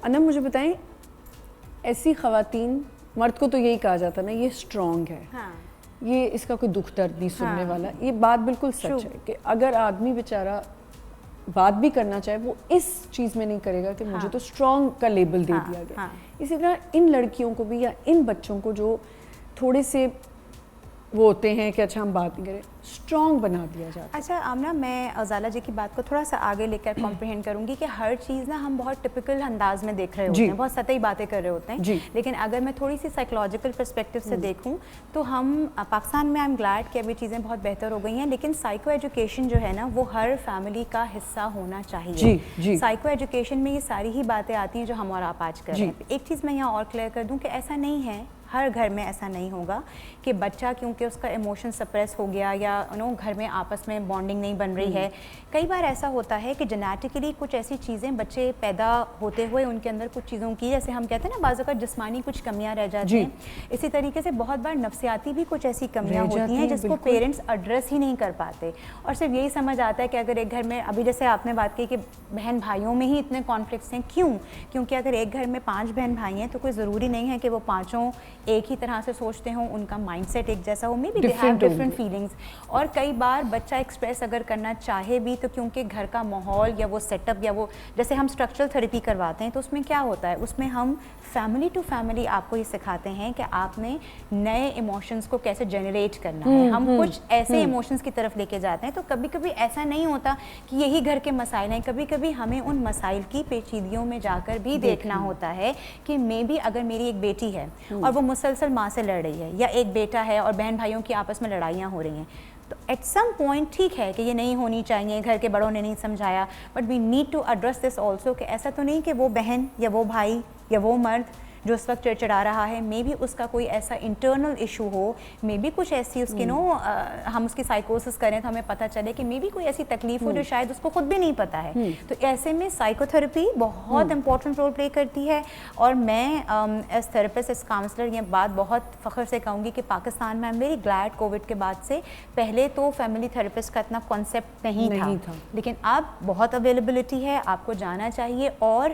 انم مجھے بتائیں ایسی خواتین, مرد کو تو یہی کہا جاتا نا یہ اسٹرانگ ہے, یہ اس کا کوئی دکھ درد نہیں سننے والا, یہ بات بالکل سچ ہے کہ اگر آدمی بیچارہ بات بھی کرنا چاہے وہ اس چیز میں نہیں کرے گا کہ مجھے تو اسٹرانگ کا لیبل دے دیا گیا. اسی طرح ان لڑکیوں کو بھی یا ان بچوں کو جو تھوڑے سے وہ ہوتے ہیں کہ اچھا ہم بات نہیں کریں, اسٹرانگ بنا دیا جاتا ہے. اچھا آمنہ, میں ازالہ جی کی بات کو تھوڑا سا آگے لے کر کمپریہینڈ کروں گی کہ ہر چیز نا ہم بہت ٹپکل انداز میں دیکھ رہے ہوتے ہیں, بہت سطحی باتیں کر رہے ہوتے ہیں, لیکن اگر میں تھوڑی سی سائیکولوجیکل پرسپیکٹیو سے دیکھوں تو ہم پاکستان میں آئی ایم گلیڈ کہ ابھی چیزیں بہت بہتر ہو گئی ہیں, لیکن سائیکو ایجوکیشن جو ہے نا وہ ہر فیملی کا حصہ ہونا چاہیے. سائیکو ایجوکیشن میں یہ ساری ہی باتیں آتی ہیں جو ہم اور آپ آج کر رہے ہیں. ایک چیز میں یہاں اور کلیئر کر دوں کہ ایسا نہیں ہے, ہر گھر میں ایسا نہیں ہوگا کہ بچہ کیونکہ اس کا ایموشن سپریس ہو گیا یا گھر میں آپس میں بانڈنگ نہیں بن رہی ہے. کئی بار ایسا ہوتا ہے کہ جینیٹیکلی کچھ ایسی چیزیں بچے پیدا ہوتے ہوئے ان کے اندر کچھ چیزوں کی, جیسے ہم کہتے ہیں نا بعض اوقات جسمانی کچھ کمیاں رہ جاتی ہیں, اسی طریقے سے بہت بار نفسیاتی بھی کچھ ایسی کمیاں ہوتی ہیں جس کو پیرنٹس ایڈریس ہی نہیں کر پاتے, اور صرف یہی سمجھ آتا ہے کہ اگر ایک گھر میں, ابھی جیسے آپ نے بات کی کہ بہن بھائیوں میں ہی اتنے کانفلکٹس ہیں, کیونکہ اگر ایک گھر میں 5 بہن بھائی ہیں تو کوئی ضروری نہیں ہے کہ وہ پانچوں ایک ہی طرح سے سوچتے ہوں, ان کا مائنڈ سیٹ ایک جیسا ہو, maybe they have different feelings. اور کئی بار بچہ ایکسپریس اگر کرنا چاہے بھی تو کیونکہ گھر کا ماحول یا وہ سیٹ اپ یا وہ جیسے ہم اسٹرکچرل تھراپی کرواتے ہیں تو اس میں کیا ہوتا ہے, اس میں ہم فیملی ٹو فیملی آپ کو یہ سکھاتے ہیں کہ آپ نے نئے ایموشنز کو کیسے جنریٹ کرنا ہے. ہم کچھ ایسے ایموشنز کی طرف لے کے جاتے ہیں, تو کبھی کبھی ایسا نہیں ہوتا کہ یہی گھر کے مسائل ہیں, کبھی کبھی ہمیں ان مسائل کی پیچیدگیوں میں جا کر بھی دیکھنا ہوتا ہے کہ مے بی اگر میری ایک بیٹی ہے اور وہ مسلسل ماں سے لڑ رہی ہے, یا ایک بیٹا ہے اور بہن بھائیوں کی آپس میں لڑائیاں ہو رہی ہیں, تو ایٹ سم پوائنٹ ٹھیک ہے کہ یہ نہیں ہونی چاہیے, گھر کے بڑوں نے نہیں سمجھایا, but we need to address this also کہ ایسا تو نہیں کہ وہ بہن یا وہ بھائی یا وہ مرد جو اس وقت چڑچڑا رہا ہے مے بی اس کا کوئی ایسا انٹرنل ایشو ہو, مے بی کچھ ایسی اس کی ہم اس کی سائیکوسس کریں تو ہمیں پتہ چلے کہ مے بی کوئی ایسی تکلیف ہو جو شاید اس کو خود بھی نہیں پتہ ہے. تو ایسے میں سائیکو تھراپی بہت امپورٹنٹ رول پلے کرتی ہے, اور میں ایز تھراپسٹ ایز کاؤنسلر یہ بات بہت فخر سے کہوں گی کہ پاکستان میں I am very glad covid کے بعد سے, پہلے تو فیملی تھراپسٹ کا اتنا کانسیپٹ نہیں تھا, لیکن اب بہت اویلیبلٹی ہے, آپ کو جانا چاہیے. اور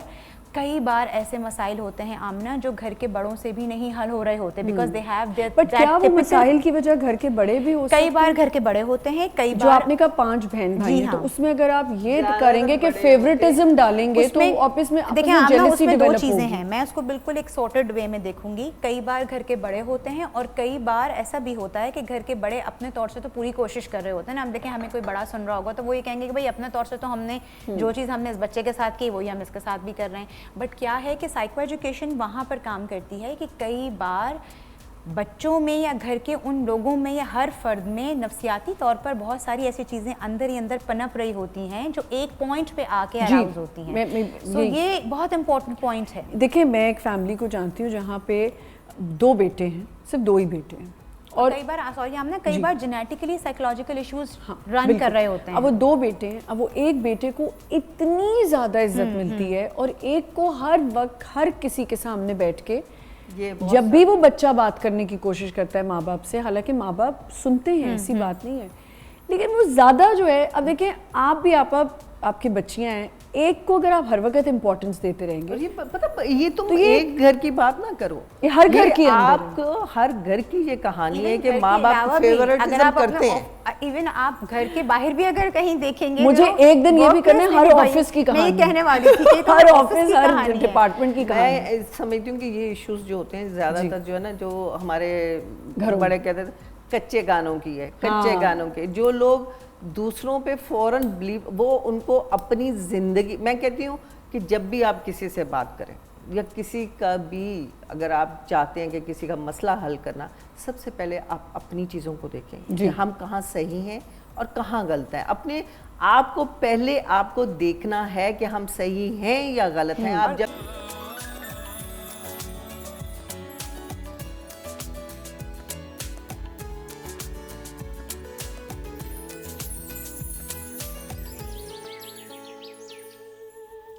کئی بار ایسے مسائل ہوتے ہیں آمنہ جو گھر کے بڑوں سے بھی نہیں حل ہو رہے ہوتے, because they have there, but کیا وہ مسائل کی وجہ گھر کے بڑے بھی ہو سکتے ہیں؟ کئی بار گھر کے بڑے ہوتے ہیں, کئی بار جو آپ نے کہا 5 بہن بھائی ہیں, تو اس میں اگر آپ یہ کریں گے کہ فیوریٹزم ڈالیں گے تو آپس میں دیکھیں آمنہ اس میں 2 چیزیں ہیں, میں اس کو بالکل ایک سارٹڈ وے میں دیکھوں گی. کئی بار گھر کے بڑے ہوتے ہیں اور کئی بار ایسا بھی ہوتا ہے کہ گھر کے بڑے اپنے طور سے تو پوری کوشش کر رہے ہوتے ہیں نا. اب دیکھیں ہمیں کوئی بڑا سن رہا ہوگا تو وہ یہ کہیں گے کہ بھائی اپنے طور سے تو ہم نے جو چیز ہم نے اس بچے کے ساتھ کی وہی ہم اس کے ساتھ بھی کر رہے ہیں. بٹ کیا ہے کہ سائیکو ایجوکیشن وہاں پر کام کرتی ہے کہ کئی بار بچوں میں یا گھر کے ان لوگوں میں یا ہر فرد میں نفسیاتی طور پر بہت ساری ایسی چیزیں اندر ہی اندر پنپ رہی ہوتی ہیں جو ایک پوائنٹ پہ آ کے اراؤز ہوتی ہیں. سو یہ بہت امپورٹنٹ پوائنٹ ہے. دیکھیں میں ایک فیملی کو جانتی ہوں جہاں پہ 2 بیٹے ہیں, صرف 2 ہی بیٹے ہیں, اور کئی بار سوری ہم نے کئی بار جینیٹیکلی سائیکولوجیکل ایشوز رن کر رہے ہوتے ہیں. اب وہ 2 بیٹے ہیں, اب وہ ایک بیٹے کو اتنی زیادہ عزت ملتی ہے اور ایک کو ہر وقت ہر کسی کے سامنے بیٹھ کے جب بھی وہ بچہ بات کرنے کی کوشش کرتا ہے ماں باپ سے, حالانکہ ماں باپ سنتے ہیں, ایسی بات نہیں ہے, لیکن وہ زیادہ جو ہے, اب دیکھیں آپ بھی آپ کی بچیاں ہیں, ایک کو اگر آپ ہر وقت امپورٹنس دیتے رہیں گے, یہ تم ایک گھر کی بات نہ کرو, یہ ہر گھر کی آپ کو ہر گھر کی یہ کہانی ہے کہ ماں باپ فیورٹزم کرتے ہیں. ایون آپ گھر کے باہر بھی اگر کہیں دیکھیں گے, مجھے ایک دن یہ بھی کرنا ہے ہر آفس کی کہانی, میں یہ کہنے والی تھی کہ ہر آفس ہر ڈپارٹمنٹ کی کہانی. میں سمجھتی ہوں کہ یہ ایشوز جو ہوتے ہیں زیادہ تر جو ہے نا, جو ہمارے بڑے کہتے ہیں کچے گانوں کی ہے, کچے گانوں کے, جو لوگ دوسروں پہ فوراً بلیو, وہ ان کو اپنی زندگی, میں کہتی ہوں کہ جب بھی آپ کسی سے بات کریں یا کسی کا بھی اگر آپ چاہتے ہیں کہ کسی کا مسئلہ حل کرنا, سب سے پہلے آپ اپنی چیزوں کو دیکھیں کہ ہم کہاں صحیح ہیں اور کہاں غلط ہیں. اپنے آپ کو پہلے آپ کو دیکھنا ہے کہ ہم صحیح ہیں یا غلط ہیں. آپ جب